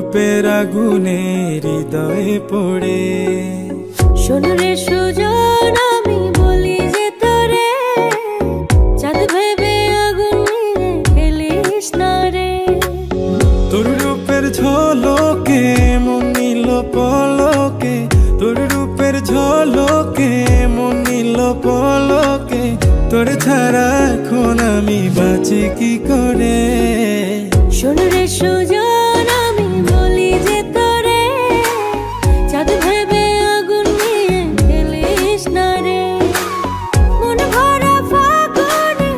রূপের আগুনে হৃদয়ে পড়ে। শোন রে সুজন আমি বলি যে তোরে, চাঁদ ভেবে আগুন নিয়ে খেলিস না রে। তোর রূপের ঝলকে মন নিল পলকে, তোর রূপের ঝলকে মন নিল পলকে। তোর ছাড়া এখন আমি বাঁচি কি করে। শোন রে সুজন আমি বলি যে তোরে, চাঁদ ভেবে আগুন নিয়ে খেলিস না রে। মন ভরা ফাগুনে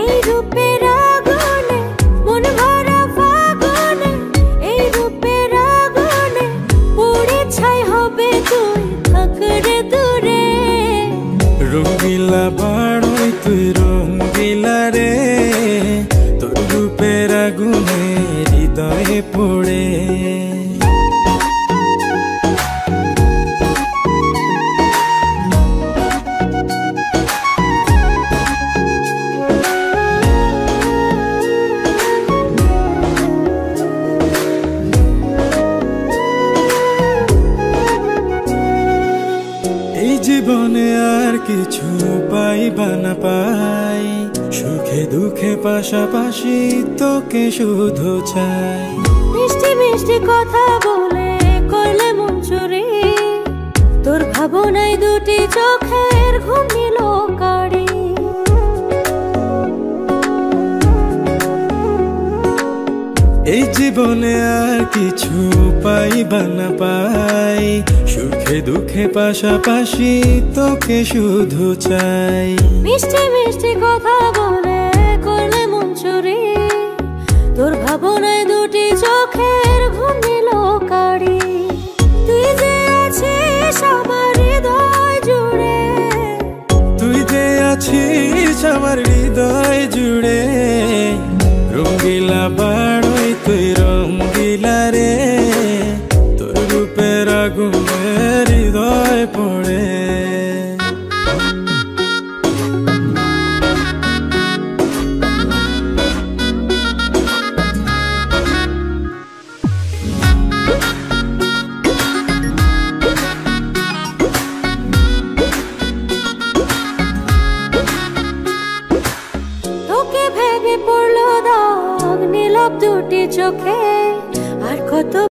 এই রূপের আগুনে, মন ভরা ফাগুনে এই রূপের আগুনে, পুড়ে ছাই হবে তুই থাক রে দূরে। রঙ্গিলা বাড়ই তুই রঙ্গিলা রে, তোর রূপের আগুনে হৃদয়ে পড়ে। এই জীবনে আর কিছু পাইবা না পাই, সুখে দুঃখে পাশাপাশি তোকে শুধু চাই। মিষ্টি মিষ্টি কথা বলে করলে মন চুরি, তোর ভাবনায় দুটি চোখের ঘুম নিল কাড়ি। এই জীবনে আর কিছু পাইবা না পাই, সুখে দুঃখে পাশাপাশি তোকে শুধু চাই। মিষ্টি মিষ্টি কথা বলে করলে মন চুরি, তোর ভাবনায় দুটি চোখের ঘুম নিল কাড়ি। তুই যে আছিস আমার হৃদয় জুড়ে, তুই যে আছিস আমার হৃদয় জুড়ে। রঙ্গিলা বাড়ই তুই রঙ্গিলা রে,